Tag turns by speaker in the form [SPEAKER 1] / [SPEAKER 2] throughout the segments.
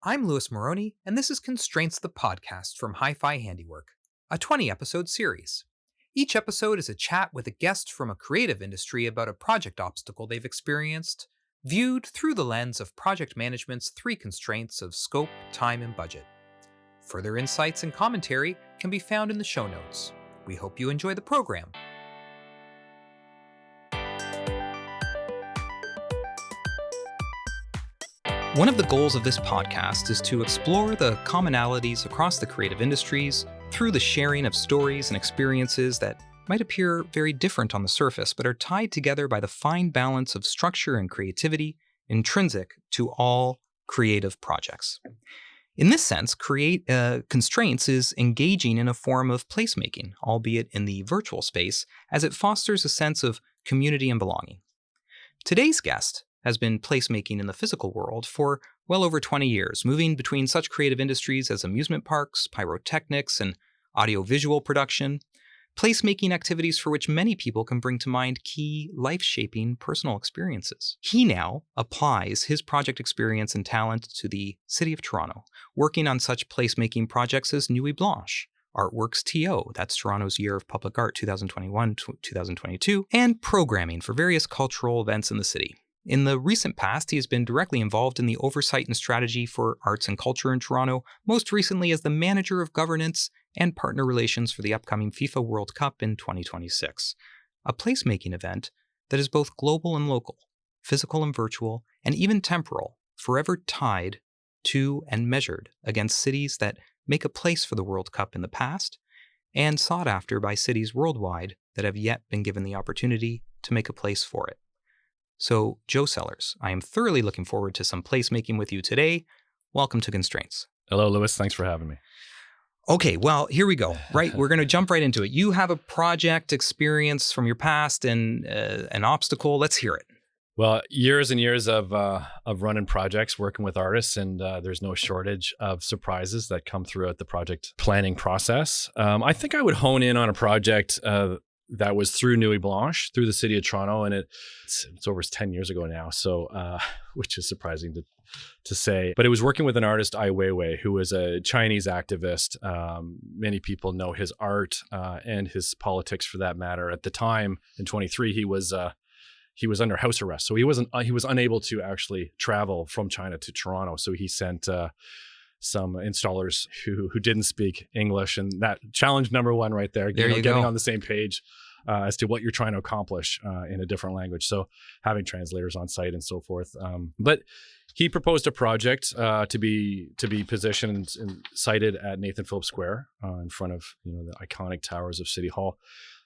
[SPEAKER 1] I'm Louis Moroni, and this is Constraints the Podcast from Hi-Fi Handiwork, a 20-episode series. Each episode is a chat with a guest from a creative industry about a project obstacle they've experienced, viewed through the lens of project management's three constraints of scope, time, and budget. Further insights and commentary can be found in the show notes. We hope you enjoy the program. One of the goals of this podcast is to explore the commonalities across the creative industries through the sharing of stories and experiences that might appear very different on the surface, but are tied together by the fine balance of structure and creativity intrinsic to all creative projects. In this sense, Constraints is engaging in a form of placemaking, albeit in the virtual space, as it fosters a sense of community and belonging. Today's guest has been placemaking in the physical world for well over 20 years, moving between such creative industries as amusement parks, pyrotechnics, and audiovisual production, placemaking activities for which many people can bring to mind key life-shaping personal experiences. He now applies his project experience and talent to the City of Toronto, working on such placemaking projects as Nuit Blanche, Artworks TO, that's Toronto's Year of Public Art 2021-2022, and programming for various cultural events in the city. In the recent past, he has been directly involved in the oversight and strategy for arts and culture in Toronto, most recently as the manager of governance and partner relations for the upcoming FIFA World Cup in 2026, a placemaking event that is both global and local, physical and virtual, and even temporal, forever tied to and measured against cities that make a place for the World Cup in the past and sought after by cities worldwide that have yet been given the opportunity to make a place for it. So, Joe Sellors, I am thoroughly looking forward to some placemaking with you today. Welcome to Constraints.
[SPEAKER 2] Hello, Louis. Thanks for having me.
[SPEAKER 1] Okay, well, here we go. Right, we're going to jump right into it. You have a project experience from your past and an obstacle. Let's hear it.
[SPEAKER 2] Well, years and years of running projects, working with artists, and there's no shortage of surprises that come throughout the project planning process. I think I would hone in on a project that was through Nuit Blanche, through the City of Toronto, and it's over 10 years ago now, so which is surprising to say. But it was working with an artist, Ai Weiwei, who was a Chinese activist. Many people know his art and his politics, for that matter. At the time, in 23, he was under house arrest, so he was unable to actually travel from China to Toronto. So he sent some installers who didn't speak English, and that challenge number one right there. Getting on the same page as to what you're trying to accomplish in a different language. So having translators on site and so forth. But he proposed a project to be positioned and sited at Nathan Phillips Square in front of the iconic towers of City Hall.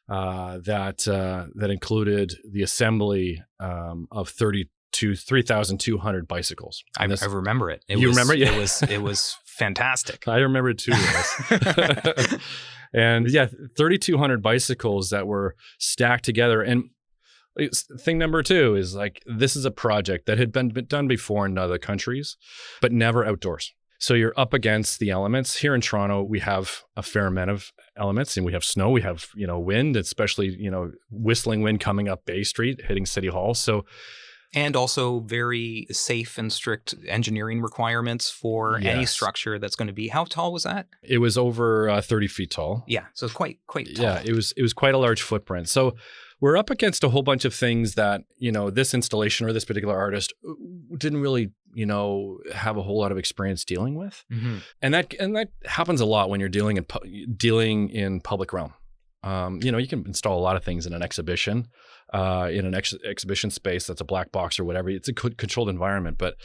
[SPEAKER 2] That included the assembly of 3,200 bicycles.
[SPEAKER 1] I remember it.
[SPEAKER 2] Remember? Yeah.
[SPEAKER 1] It was fantastic.
[SPEAKER 2] I remember it too. Yes. And yeah, 3,200 bicycles that were stacked together. And thing number two is, like, this is a project that had been done before in other countries, but never outdoors. So you're up against the elements. Here in Toronto, we have a fair amount of elements, and we have snow, we have, wind, especially, whistling wind coming up Bay Street, hitting City Hall. And
[SPEAKER 1] also very safe and strict engineering requirements for any structure that's going to be. How tall was that?
[SPEAKER 2] It was over 30 feet tall.
[SPEAKER 1] Yeah, so it's quite tall.
[SPEAKER 2] Yeah, it was quite a large footprint. So we're up against a whole bunch of things that, this installation or this particular artist didn't really, have a whole lot of experience dealing with. Mm-hmm. And that happens a lot when you're dealing in public realm. You can install a lot of things in an exhibition, in an exhibition space that's a black box or whatever. It's a controlled environment. But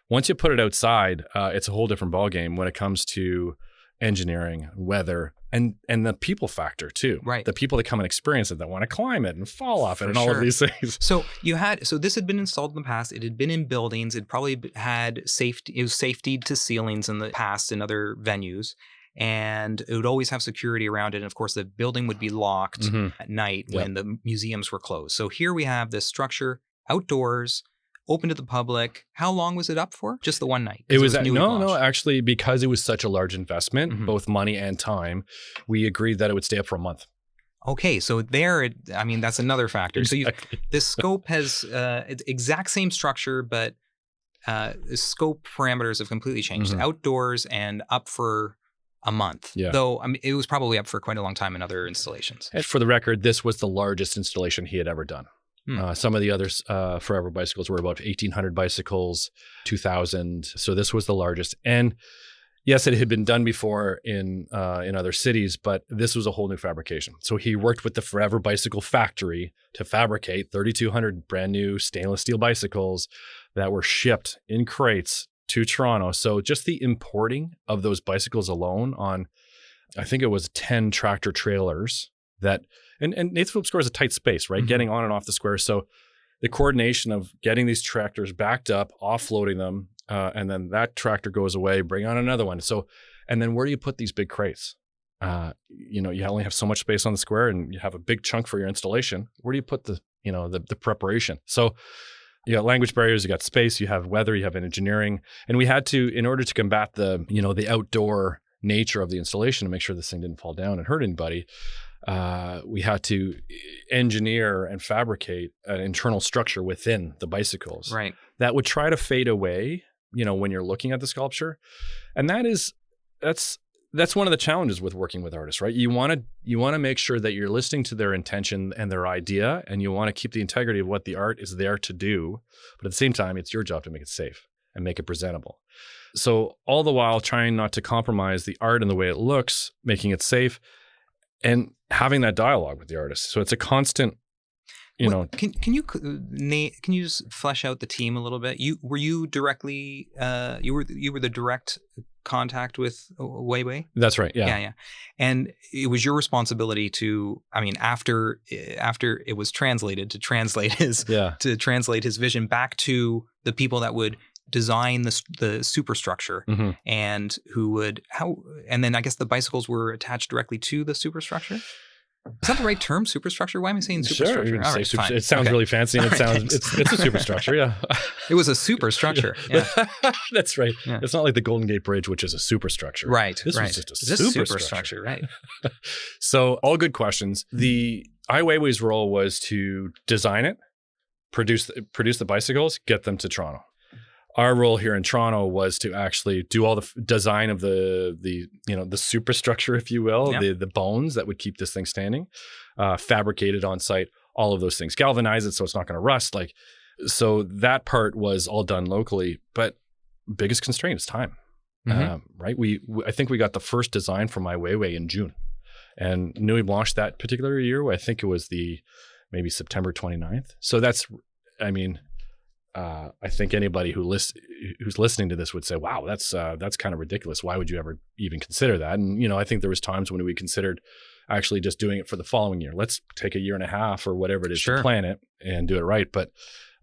[SPEAKER 2] once you put it outside, it's a whole different ballgame when it comes to engineering, weather, and the people factor too. Right. The people that come and experience it, that want to climb it and fall off it and all of these things.
[SPEAKER 1] So this had been installed in the past. It had been in buildings. It probably had safety. It was safetied to ceilings in the past in other venues. And it would always have security around it. And of course, the building would be locked at night when the museums were closed. So here we have this structure outdoors, open to the public. How long was it up for? Just the one night?
[SPEAKER 2] Actually, because it was such a large investment, both money and time, we agreed that it would stay up for a month.
[SPEAKER 1] Okay, so that's another factor. So this scope has exact same structure, but scope parameters have completely changed. Outdoors and up for a month.
[SPEAKER 2] Yeah.
[SPEAKER 1] Though it was probably up for quite a long time in other installations.
[SPEAKER 2] And for the record, this was the largest installation he had ever done. Some of the others, Forever bicycles, were about 1,800 bicycles, 2,000. So this was the largest. And yes, it had been done before in other cities, but this was a whole new fabrication. So he worked with the Forever Bicycle factory to fabricate 3,200 brand new stainless steel bicycles that were shipped in crates to Toronto. So just the importing of those bicycles alone on, I think it was 10 tractor trailers that, and Nathaniel Square is a tight space, right? Getting on and off the square. So the coordination of getting these tractors backed up, offloading them, and then that tractor goes away, bring on another one. So, and then where do you put these big crates? You only have so much space on the square and you have a big chunk for your installation. Where do you put the preparation? So you got language barriers, you got space, you have weather, you have engineering. And we had to, in order to combat the outdoor nature of the installation to make sure this thing didn't fall down and hurt anybody, we had to engineer and fabricate an internal structure within the bicycles that would try to fade away, when you're looking at the sculpture. And that's one of the challenges with working with artists, right? You want to make sure that you're listening to their intention and their idea, and you want to keep the integrity of what the art is there to do. But at the same time, it's your job to make it safe and make it presentable. So all the while trying not to compromise the art and the way it looks, making it safe, and having that dialogue with the artist. So it's a constant,
[SPEAKER 1] Can you just flesh out the team a little bit? Were you directly you were the direct contact with Weiwei?
[SPEAKER 2] That's right. Yeah.
[SPEAKER 1] Yeah. And it was your responsibility to, after it was translated, to translate his vision back to the people that would design the superstructure and and then I guess the bicycles were attached directly to the superstructure. Is that the right term, superstructure? Why am I saying superstructure?
[SPEAKER 2] Sure, right, it sounds really fancy, and it's a superstructure. Yeah,
[SPEAKER 1] it was a superstructure. Yeah,
[SPEAKER 2] that's right. Yeah. It's not like the Golden Gate Bridge, which is a superstructure.
[SPEAKER 1] Right.
[SPEAKER 2] This was just a superstructure.
[SPEAKER 1] Right.
[SPEAKER 2] So all good questions. The Ai Weiwei's role was to design it, produce the bicycles, get them to Toronto. Our role here in Toronto was to actually do all the design of the superstructure, if you will, the bones that would keep this thing standing, fabricated on site, all of those things, galvanize it so it's not going to rust. So that part was all done locally, but biggest constraint is time, right? I think we got the first design from Ai Weiwei in June, and Nuit Blanche that particular year, I think it was maybe September 29th. So that's, I think anybody who's listening to this would say, wow, that's kind of ridiculous. Why would you ever even consider that? And, I think there was times when we considered actually just doing it for the following year. Let's take a year and a half or whatever it is to plan it and do it right. But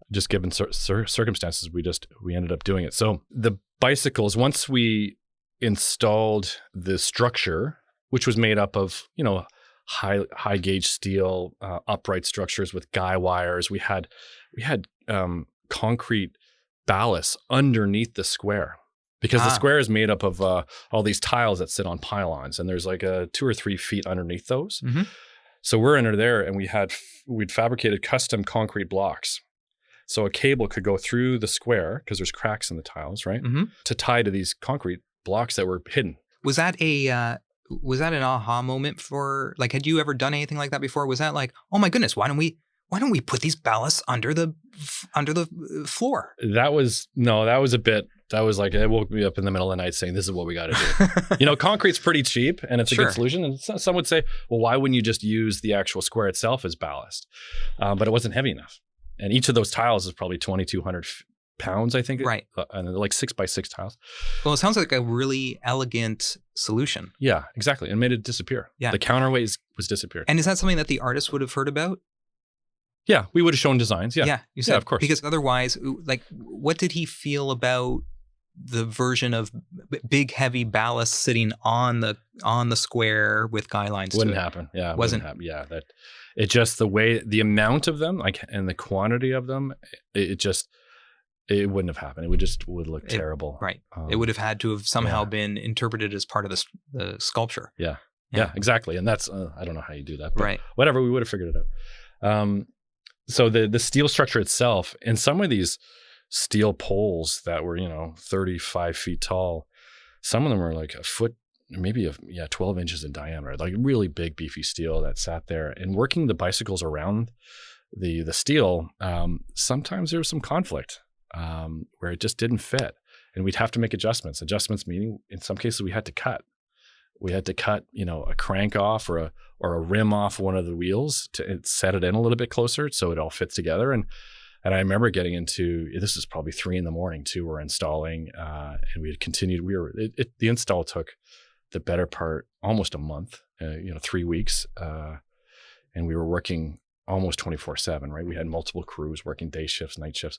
[SPEAKER 2] just given circumstances, we ended up doing it. So the bicycles, once we installed the structure, which was made up of, high gauge steel, upright structures with guy wires, we had concrete ballast underneath the square, because the square is made up of all these tiles that sit on pylons, and there's like 2 or 3 feet underneath those. So we're under there, and we'd fabricated custom concrete blocks, so a cable could go through the square because there's cracks in the tiles, right? To tie to these concrete blocks that were hidden. Was that
[SPEAKER 1] an aha moment for, had you ever done anything like that before? Was that like, oh my goodness, why don't we put these ballasts under the floor?
[SPEAKER 2] That was like, it woke me up in the middle of the night saying, this is what we got to do. Concrete's pretty cheap and it's a good solution. And some would say, well, why wouldn't you just use the actual square itself as ballast? But it wasn't heavy enough. And each of those tiles is probably 2,200 pounds, I think.
[SPEAKER 1] Right.
[SPEAKER 2] And they're like 6x6 tiles.
[SPEAKER 1] Well, it sounds like a really elegant solution.
[SPEAKER 2] Yeah, exactly. And made it disappear. Yeah. The counterweight was disappeared.
[SPEAKER 1] And is that something that the artist would have heard about?
[SPEAKER 2] Yeah, we would have shown designs. Yeah.
[SPEAKER 1] Yeah, you said,
[SPEAKER 2] of course.
[SPEAKER 1] Because otherwise, what did he feel about the version of big, heavy ballast sitting on the square with guy lines?
[SPEAKER 2] Wouldn't happen. Yeah,
[SPEAKER 1] wasn't
[SPEAKER 2] happen. Yeah, it just the amount of them, and the quantity of them, it wouldn't have happened. It would look terrible.
[SPEAKER 1] Right. It would have had to have somehow been interpreted as part of the sculpture.
[SPEAKER 2] Yeah, exactly. And that's I don't know how you do that, but
[SPEAKER 1] right.
[SPEAKER 2] Whatever, we would have figured it out. So the steel structure itself, and some of these steel poles that were, 35 feet tall. Some of them were like a foot, maybe 12 inches in diameter, like really big, beefy steel that sat there. And working the bicycles around the steel, sometimes there was some conflict where it just didn't fit. And we'd have to make adjustments. Adjustments meaning, in some cases, we had to cut. We had to cut, a crank off or a rim off one of the wheels to set it in a little bit closer so it all fits together. And I remember getting into, this is probably 3 a.m. too. We're installing, and we had continued. The install took the better part almost a month, 3 weeks, and we were working almost 24/7. Right, we had multiple crews working day shifts, night shifts,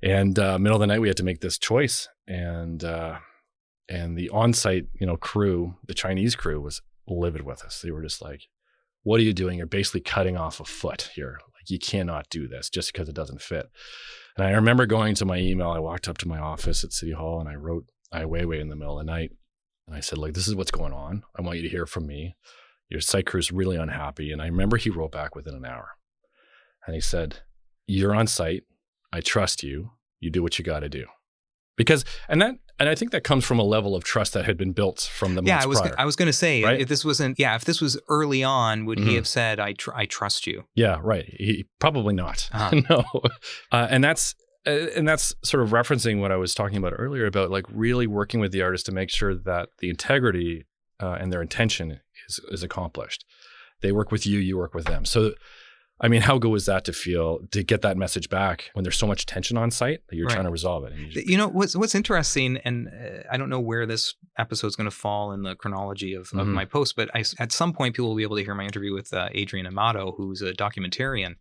[SPEAKER 2] and middle of the night we had to make this choice, and the on-site, crew, the Chinese crew, was livid with us. They were just like, "What are you doing? You're basically cutting off a foot here. Like, you cannot do this just because it doesn't fit." And I remember going to my email. I walked up to my office at City Hall and I wrote Ai Weiwei in the middle of the night. And I said, like, "This is what's going on. I want you to hear from me. Your site crew is really unhappy." And I remember he wrote back within an hour. And he said, "You're on site. I trust you. You do what you got to do." Because, and I think that comes from a level of trust that had been built from the months prior.
[SPEAKER 1] I was going to say,
[SPEAKER 2] right?
[SPEAKER 1] if this was early on, would he have said, I trust you?
[SPEAKER 2] Yeah, right. He probably not. No. And that's sort of referencing what I was talking about earlier about like really working with the artist to make sure that the integrity and their intention is accomplished. They work with you, you work with them. So, I mean, how good was that to get that message back when there's so much tension on site that you're trying to resolve it? And
[SPEAKER 1] what's interesting, and I don't know where this episode is going to fall in the chronology of my post, but at some point people will be able to hear my interview with Adrienne Amato, who's a documentarian,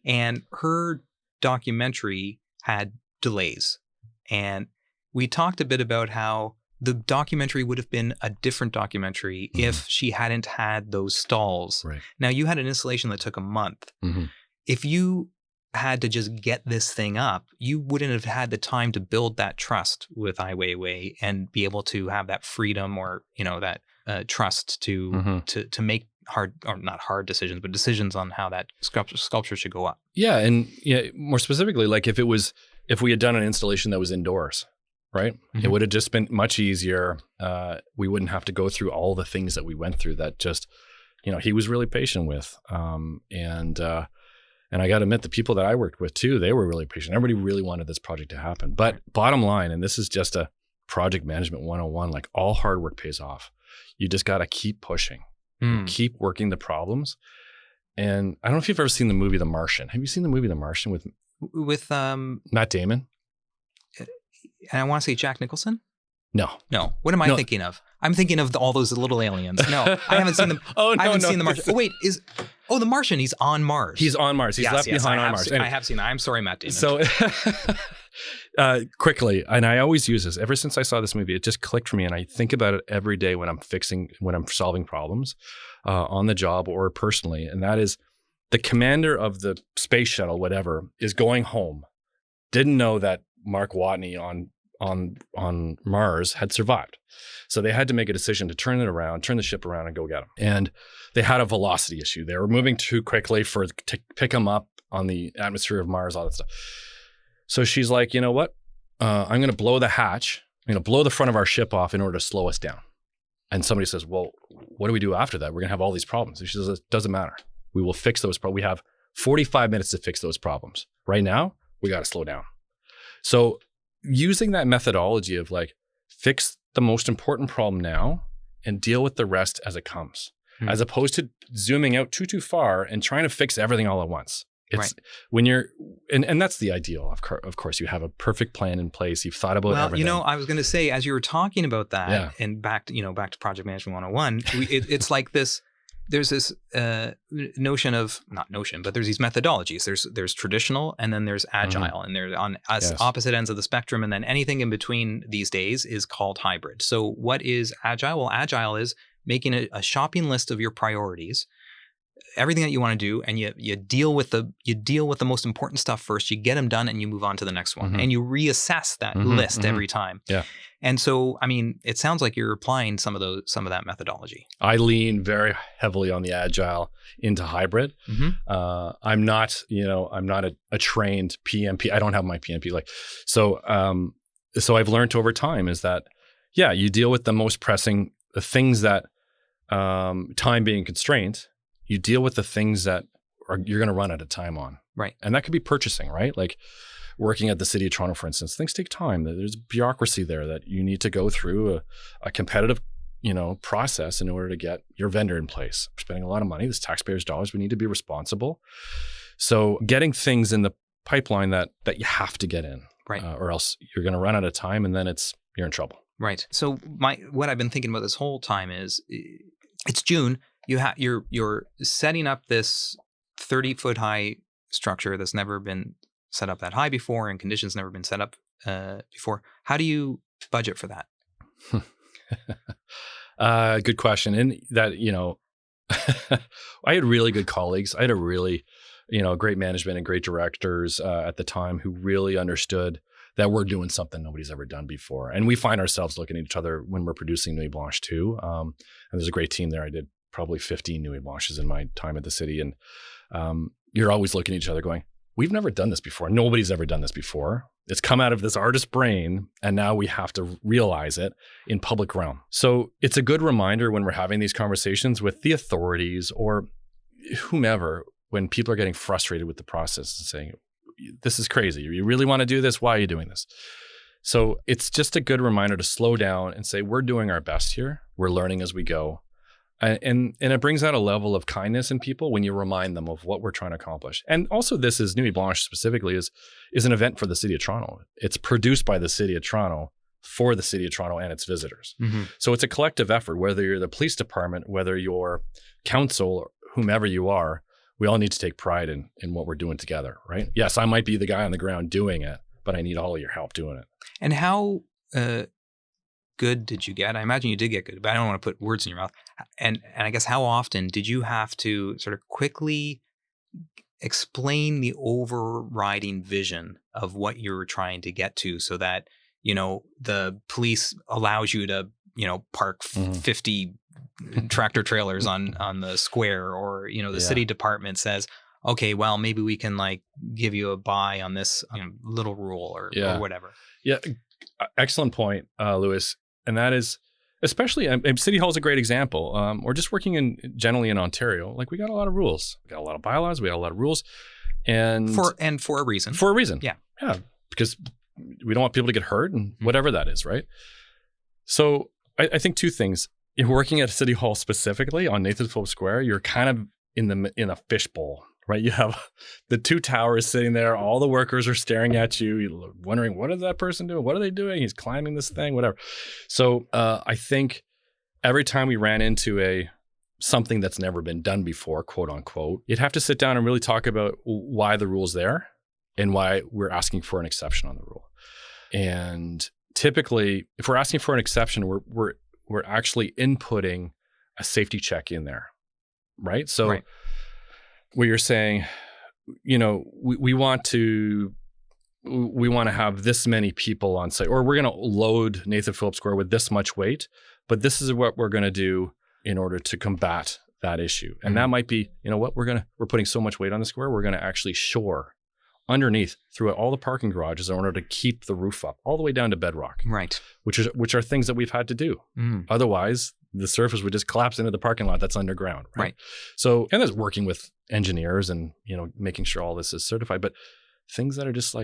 [SPEAKER 1] and her documentary had delays. And we talked a bit about how the documentary would have been a different documentary if she hadn't had those stalls.
[SPEAKER 2] Right.
[SPEAKER 1] Now, you had an installation that took a month. If you had to just get this thing up, you wouldn't have had the time to build that trust with Ai Weiwei and be able to have that freedom or, that trust to make not hard decisions, but decisions on how that sculpture should go up.
[SPEAKER 2] Yeah. And more specifically, like if we had done an installation that was indoors, right? It would have just been much easier. We wouldn't have to go through all the things that we went through that just, he was really patient with. And I got to admit, the people that I worked with too, they were really patient. Everybody really wanted this project to happen. But bottom line, and this is just a project management 101, like all hard work pays off. You just got to keep pushing, keep working the problems. And I don't know if you've ever seen the movie The Martian. Have you seen the movie The Martian with Matt Damon?
[SPEAKER 1] And I want to say Jack Nicholson?
[SPEAKER 2] No.
[SPEAKER 1] What am I thinking of? I'm thinking of all those little aliens. No, I haven't seen them. I haven't seen The Martian. Oh, wait. The Martian. He's on Mars.
[SPEAKER 2] He's on Mars. He's left behind on Mars.
[SPEAKER 1] I have seen that. I'm sorry, Matt Damon.
[SPEAKER 2] So quickly, and I always use this. Ever since I saw this movie, it just clicked for me. And I think about it every day when I'm solving problems on the job or personally. And that is the commander of the space shuttle, whatever, is going home. Didn't know that Mark Watney on Mars had survived. So they had to make a decision to turn the ship around and go get him. And they had a velocity issue. They were moving too quickly to pick him up on the atmosphere of Mars, all that stuff. So she's like, you know what? I'm going to blow the hatch. I'm going to blow the front of our ship off in order to slow us down. And somebody says, well, what do we do after that? We're going to have all these problems. And she says, it doesn't matter. We will fix those problems. We have 45 minutes to fix those problems. Right now, we got to slow down. So using that methodology of like, fix the most important problem now and deal with the rest as it comes, as opposed to zooming out too far and trying to fix everything all at once. It's when you're, and that's the ideal. Of course, you have a perfect plan in place. You've thought about everything.
[SPEAKER 1] I was going to say, as you were talking about that, and back to Project Management 101, it's like this. There's this notion of, not notion, but there's these methodologies. There's traditional, and then there's agile, and they're on opposite ends of the spectrum. And then anything in between these days is called hybrid. So what is agile? Well, agile is making a shopping list of your priorities, everything that you want to do, and you deal with the most important stuff first. You get them done, and you move on to the next one, and you reassess that list every time.
[SPEAKER 2] Yeah.
[SPEAKER 1] And so, I mean, it sounds like you're applying some of that methodology.
[SPEAKER 2] I lean very heavily on the agile into hybrid. I'm not a trained PMP. I don't have my PMP. So I've learned over time is that, yeah, you deal with the most pressing things that, time being constrained, you deal with the things that you're going to run out of time on.
[SPEAKER 1] Right.
[SPEAKER 2] And that could be purchasing, right? Like working at the City of Toronto, for instance, things take time. There's bureaucracy there that you need to go through a competitive, process in order to get your vendor in place. We're spending a lot of money. This taxpayers' dollars. We need to be responsible. So getting things in the pipeline that you have to get in,
[SPEAKER 1] right,
[SPEAKER 2] or else you're going to run out of time, and then you're in trouble.
[SPEAKER 1] Right. So what I've been thinking about this whole time is, it's June. You're setting up this 30-foot high structure that's never been set up that high before, and conditions never been set up before. How do you budget for that?
[SPEAKER 2] Good question. And that, I had really good colleagues. I had a really, great management and great directors at the time who really understood that we're doing something nobody's ever done before. And we find ourselves looking at each other when we're producing Nuit Blanche too. And there's a great team there. I did probably 15 Nuit Blanches in my time at the city. And you're always looking at each other going, we've never done this before. Nobody's ever done this before. It's come out of this artist brain, and now we have to realize it in public realm. So it's a good reminder when we're having these conversations with the authorities or whomever, when people are getting frustrated with the process and saying, this is crazy. You really want to do this? Why are you doing this? So it's just a good reminder to slow down and say, we're doing our best here. We're learning as we go. And it brings out a level of kindness in people when you remind them of what we're trying to accomplish. And also, this is Nuit Blanche specifically is an event for the City of Toronto. It's produced by the City of Toronto for the City of Toronto and its visitors. So it's a collective effort, whether you're the police department, whether you're council, or whomever you are, we all need to take pride in what we're doing together, right? Yes, I might be the guy on the ground doing it, but I need all of your help doing it.
[SPEAKER 1] And how good did you get? I imagine you did get good, but I don't want to put words in your mouth. And I guess how often did you have to sort of quickly explain the overriding vision of what you were trying to get to, so that, the police allows you to, park 50 tractor trailers on the square, or, the city department says, okay, well, maybe we can give you a buy on this little rule or whatever.
[SPEAKER 2] Yeah. Excellent point, Louis. And that is, especially, City Hall is a great example. Or just working generally in Ontario, we got a lot of rules. We got a lot of bylaws. We got a lot of rules. And for a reason. For a reason.
[SPEAKER 1] Yeah.
[SPEAKER 2] Yeah. Because we don't want people to get hurt and whatever that is, right? So I think two things. If working at City Hall specifically on Nathan Phillips Square, you're kind of in a fishbowl, right? You have the two towers sitting there. All the workers are staring at you. You're wondering, what is that person doing? What are they doing? He's climbing this thing, whatever. So I think every time we ran into something that's never been done before, quote unquote, you'd have to sit down and really talk about why the rule's there and why we're asking for an exception on the rule. And typically, if we're asking for an exception, we're actually inputting a safety check in there, right? So
[SPEAKER 1] right.
[SPEAKER 2] Where you're saying, we want to have this many people on site, or we're going to load Nathan Phillips Square with this much weight, but this is what we're going to do in order to combat that issue. And that might be, we're putting so much weight on the square, we're going to actually shore underneath throughout all the parking garages in order to keep the roof up all the way down to bedrock.
[SPEAKER 1] Right.
[SPEAKER 2] Which are things that we've had to do. Otherwise, the surface would just collapse into the parking lot that's underground. Right. So, and there's working with engineers and, making sure all this is certified, but things that are just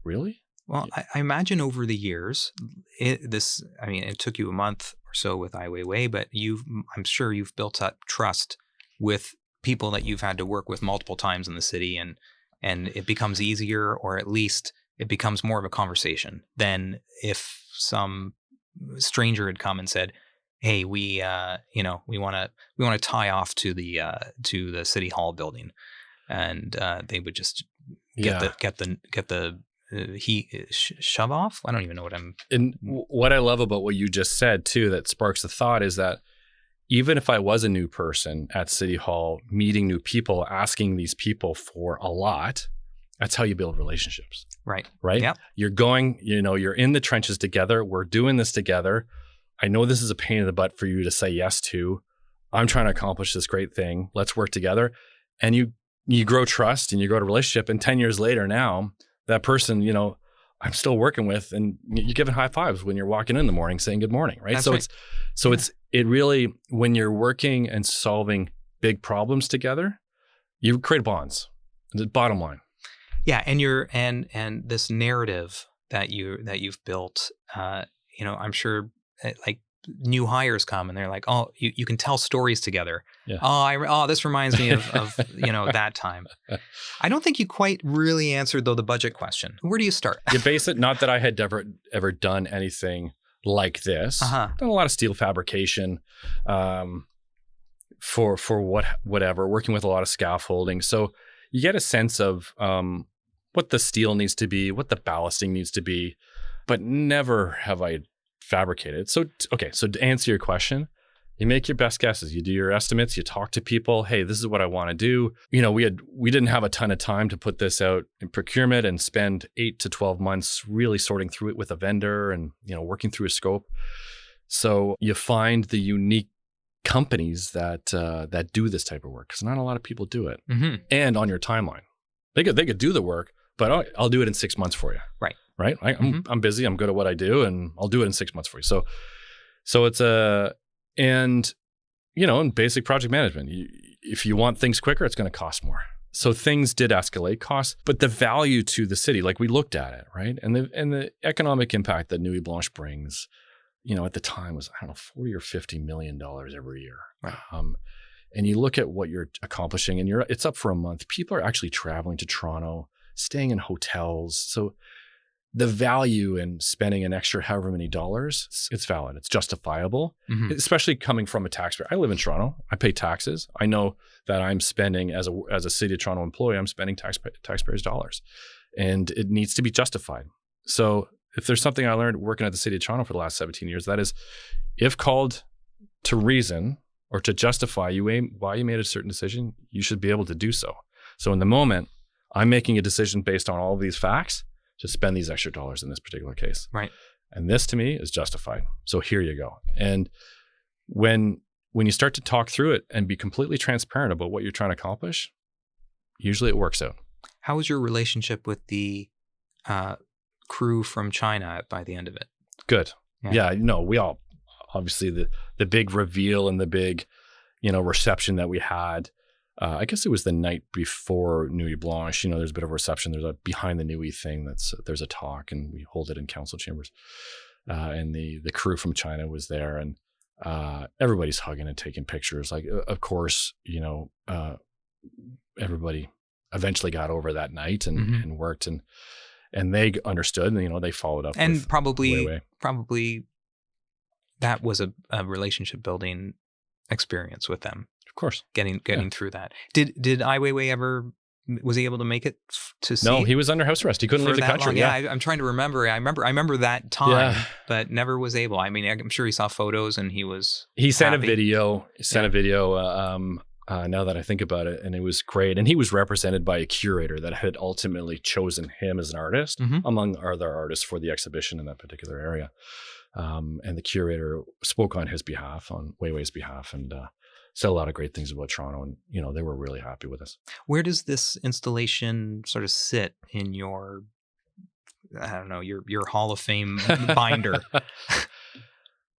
[SPEAKER 2] really?
[SPEAKER 1] Well, I imagine over the years, it took you a month or so with Ai Weiwei, but I'm sure you've built up trust with people that you've had to work with multiple times in the city, and it becomes easier, or at least it becomes more of a conversation than if some stranger had come and said, hey, we want to tie off to the City Hall building, and they would just get the shove off. I don't even know what I'm.
[SPEAKER 2] And what I love about what you just said too, that sparks the thought, is that even if I was a new person at City Hall, meeting new people, asking these people for a lot, that's how you build relationships.
[SPEAKER 1] Right.
[SPEAKER 2] Right?
[SPEAKER 1] Yep.
[SPEAKER 2] You're going, you're in the trenches together. We're doing this together. I know this is a pain in the butt for you to say yes to. I'm trying to accomplish this great thing. Let's work together. And you grow trust and you grow a relationship. And 10 years later now, that person, I'm still working with, and you're giving high fives when you're walking in the morning saying good morning, right?
[SPEAKER 1] That's
[SPEAKER 2] so
[SPEAKER 1] right.
[SPEAKER 2] it really, when you're working and solving big problems together, you create bonds. The bottom line.
[SPEAKER 1] Yeah, and this narrative that you've built, I'm sure like new hires come and they're like, oh, you can tell stories together.
[SPEAKER 2] Yeah.
[SPEAKER 1] This reminds me of that time. I don't think you quite really answered though the budget question. Where do you start?
[SPEAKER 2] You base it, not that I had ever done anything like this. Done a lot of steel fabrication, for whatever, working with a lot of scaffolding. So you get a sense of what the steel needs to be, what the ballasting needs to be, but never have I fabricated. So to answer your question, you make your best guesses. You do your estimates. You talk to people. Hey, this is what I want to do. We didn't have a ton of time to put this out in procurement and spend 8 to 12 months really sorting through it with a vendor and working through a scope. So you find the unique companies that do this type of work, because not a lot of people do it.
[SPEAKER 1] Mm-hmm.
[SPEAKER 2] And on your timeline, they could do the work, but I'll do it in 6 months for you.
[SPEAKER 1] Right.
[SPEAKER 2] I'm busy. I'm good at what I do, and I'll do it in 6 months for you. So it's in basic project management, if you want things quicker, it's going to cost more. So things did escalate costs, but the value to the city, like we looked at it, right? And the economic impact that Nuit Blanche brings, at the time was, I don't know, $40 or $50 million every year.
[SPEAKER 1] Right.
[SPEAKER 2] And you look at what you're accomplishing, and it's up for a month. People are actually traveling to Toronto, staying in hotels. So the value in spending an extra however many dollars, it's valid. It's justifiable, especially coming from a taxpayer. I live in Toronto. I pay taxes. I know that I'm spending, as a City of Toronto employee, I'm spending taxpayers' dollars, and it needs to be justified. So if there's something I learned working at the City of Toronto for the last 17 years, that is, if called to reason or to justify why you made a certain decision, you should be able to do so. So in the moment, I'm making a decision based on all of these facts to spend these extra dollars in this particular case.
[SPEAKER 1] Right.
[SPEAKER 2] And this to me is justified. So here you go. And when you start to talk through it and be completely transparent about what you're trying to accomplish, usually it works out.
[SPEAKER 1] How was your relationship with the crew from China by the end of it?
[SPEAKER 2] Good. Yeah, we all, obviously the big reveal and the big, reception that we had. I guess it was the night before Nuit Blanche. There's a bit of a reception. There's a behind the Nuit thing. There's a talk, and we hold it in council chambers. And the crew from China was there, and everybody's hugging and taking pictures. Like, of course, everybody eventually got over that night and worked, and they understood, and they followed up.
[SPEAKER 1] And
[SPEAKER 2] with
[SPEAKER 1] probably that was a relationship building experience with them.
[SPEAKER 2] Of course,
[SPEAKER 1] getting through that. Did Ai Weiwei was he able to make it to see?
[SPEAKER 2] No, he was under house arrest. He couldn't leave the country.
[SPEAKER 1] Long. Yeah, I'm trying to remember. I remember that time, but never was able. I mean, I'm sure he saw photos and he
[SPEAKER 2] sent happy. A video. He sent a video. Now that I think about it, and it was great. And he was represented by a curator that had ultimately chosen him as an artist among other artists for the exhibition in that particular area. And the curator spoke on his behalf, on Weiwei's behalf, and said a lot of great things about Toronto, and they were really happy with us.
[SPEAKER 1] Where does this installation sort of sit in your, I don't know, your Hall of Fame binder?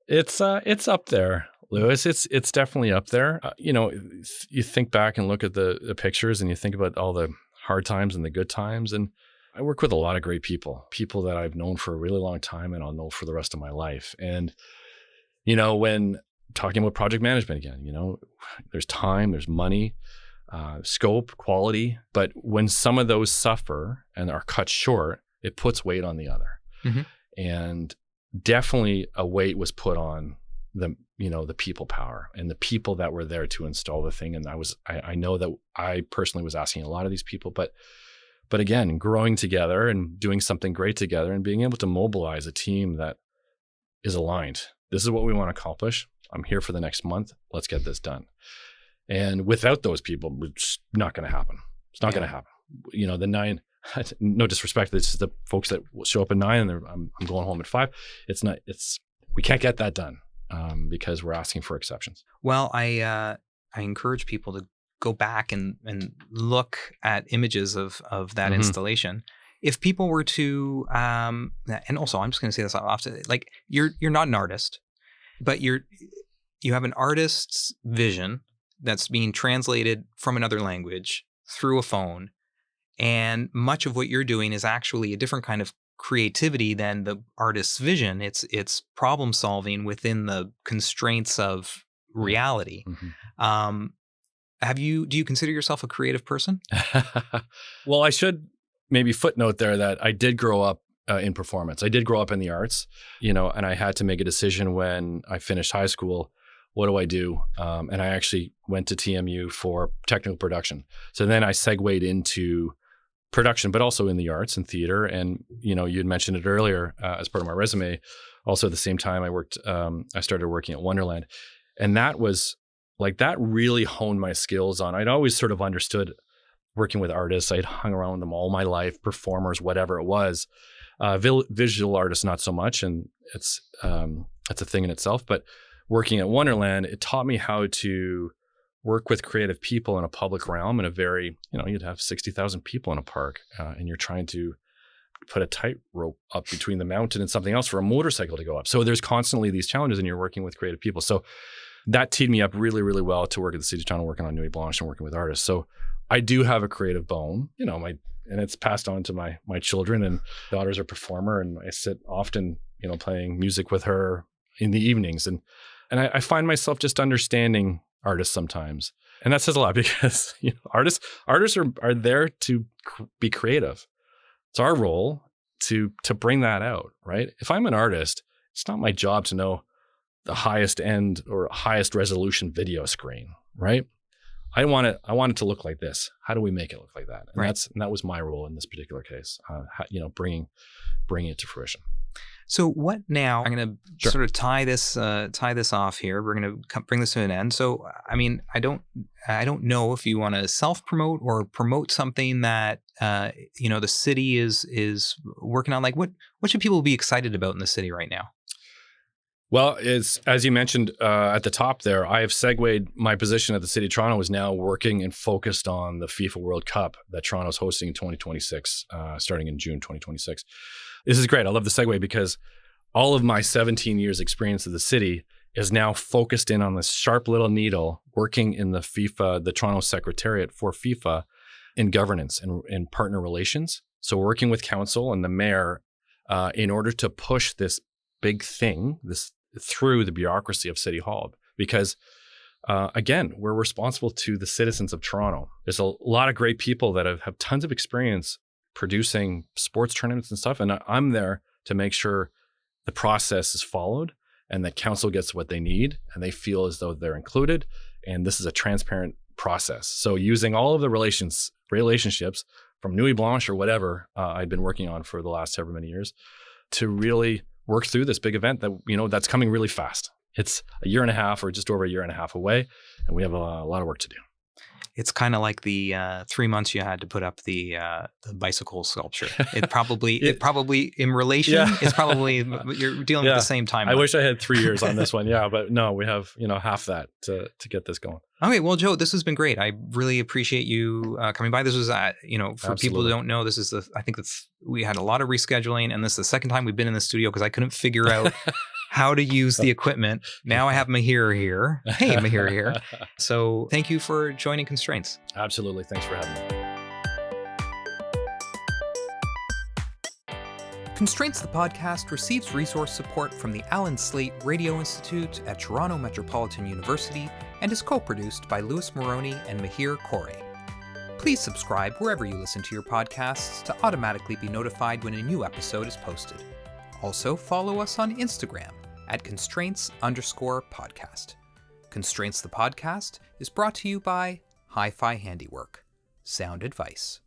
[SPEAKER 2] It's up there, Lewis. It's definitely up there. You think back and look at the pictures, and you think about all the hard times and the good times, and I work with a lot of great people that I've known for a really long time, and I'll know for the rest of my life. And when talking about project management again, there's time, there's money, scope, quality. But when some of those suffer and are cut short, it puts weight on the other. And definitely a weight was put on the people power and the people that were there to install the thing. And I know that I personally was asking a lot of these people, but again, growing together and doing something great together and being able to mobilize a team that is aligned, This is what we want to accomplish. I'm here for the next month. Let's get this done. And without those people, it's not going to happen. It's not going to happen. The 9, no disrespect, it's the folks that will show up at 9 and I'm going home at 5. We can't get that done because we're asking for exceptions.
[SPEAKER 1] Well, I encourage people to go back and look at images of that installation. If people were to, and also I'm just going to say this often, like you're not an artist, but you have an artist's vision that's being translated from another language through a phone. And much of what you're doing is actually a different kind of creativity than the artist's vision. It's problem solving within the constraints of reality. Do you consider yourself a creative person?
[SPEAKER 2] Well, I should maybe footnote there that I did grow up in performance. I did grow up in the arts, and I had to make a decision when I finished high school. What do I do? And I actually went to TMU for technical production. So then I segued into production, but also in the arts and theater. And, you had mentioned it earlier as part of my resume. Also at the same time I started working at Wonderland. And that was that really honed my skills on. I'd always sort of understood working with artists. I'd hung around them all my life, performers, whatever it was. Visual artists, not so much. And that's a thing in itself. But working at Wonderland, it taught me how to work with creative people in a public realm in a very, you'd have 60,000 people in a park and you're trying to put a tightrope up between the mountain and something else for a motorcycle to go up. So there's constantly these challenges and you're working with creative people. So that teed me up really, really well to work at the City of Toronto, working on Nuit Blanche and working with artists. So I do have a creative bone, and it's passed on to my children, and daughter's a performer, and I sit often, playing music with her in the evenings. And I find myself just understanding artists sometimes. And that says a lot because artists are there to be creative. It's our role to bring that out, right? If I'm an artist, it's not my job to know the highest end or highest resolution video screen, right? I want it to look like this. How do we make it look like that? And
[SPEAKER 1] right.
[SPEAKER 2] that was my role in this particular case. Bringing it to fruition.
[SPEAKER 1] So what now? I'm going to sort of tie this off here. We're going to bring this to an end. So, I mean, I don't know if you want to self-promote or promote something that, the city is working on. Like what should people be excited about in the city right now?
[SPEAKER 2] Well, as you mentioned at the top there, I have segued my position at the City of Toronto is now working and focused on the FIFA World Cup that Toronto's hosting in 2026, starting in June 2026. This is great. I love the segue because all of my 17 years experience of the city is now focused in on this sharp little needle working in the Toronto Secretariat for FIFA in governance and in partner relations. So working with council and the mayor in order to push this big thing, through the bureaucracy of City Hall, because again, we're responsible to the citizens of Toronto. There's a lot of great people that have tons of experience producing sports tournaments and stuff, and I'm there to make sure the process is followed and that council gets what they need and they feel as though they're included, and this is a transparent process. So using all of the relationships from Nuit Blanche or whatever I've been working on for the last however many years to really work through this big event that, that's coming really fast. It's a year and a half or just over a year and a half away, and we have a lot of work to do.
[SPEAKER 1] It's kind of like the 3 months you had to put up the bicycle sculpture. It probably in relation. Yeah. It's probably you're dealing with the same time.
[SPEAKER 2] I wish I had 3 years on this one. Yeah, but no, we have half that to get this going.
[SPEAKER 1] Okay, well, Joe, this has been great. I really appreciate you coming by. This was, for Absolutely. People who don't know, this is we had a lot of rescheduling, and this is the second time we've been in the studio because I couldn't figure out how to use the equipment. Now I have Mahir here. Hey, Mahir here. So thank you for joining Constraints.
[SPEAKER 2] Absolutely. Thanks for having me.
[SPEAKER 1] Constraints the podcast receives resource support from the Alan Slate Radio Institute at Toronto Metropolitan University and is co-produced by Louis Moroney and Mahir Corey. Please subscribe wherever you listen to your podcasts to automatically be notified when a new episode is posted. Also, follow us on Instagram at constraints_podcast. Constraints the podcast is brought to you by Hi-Fi Handiwork. Sound advice.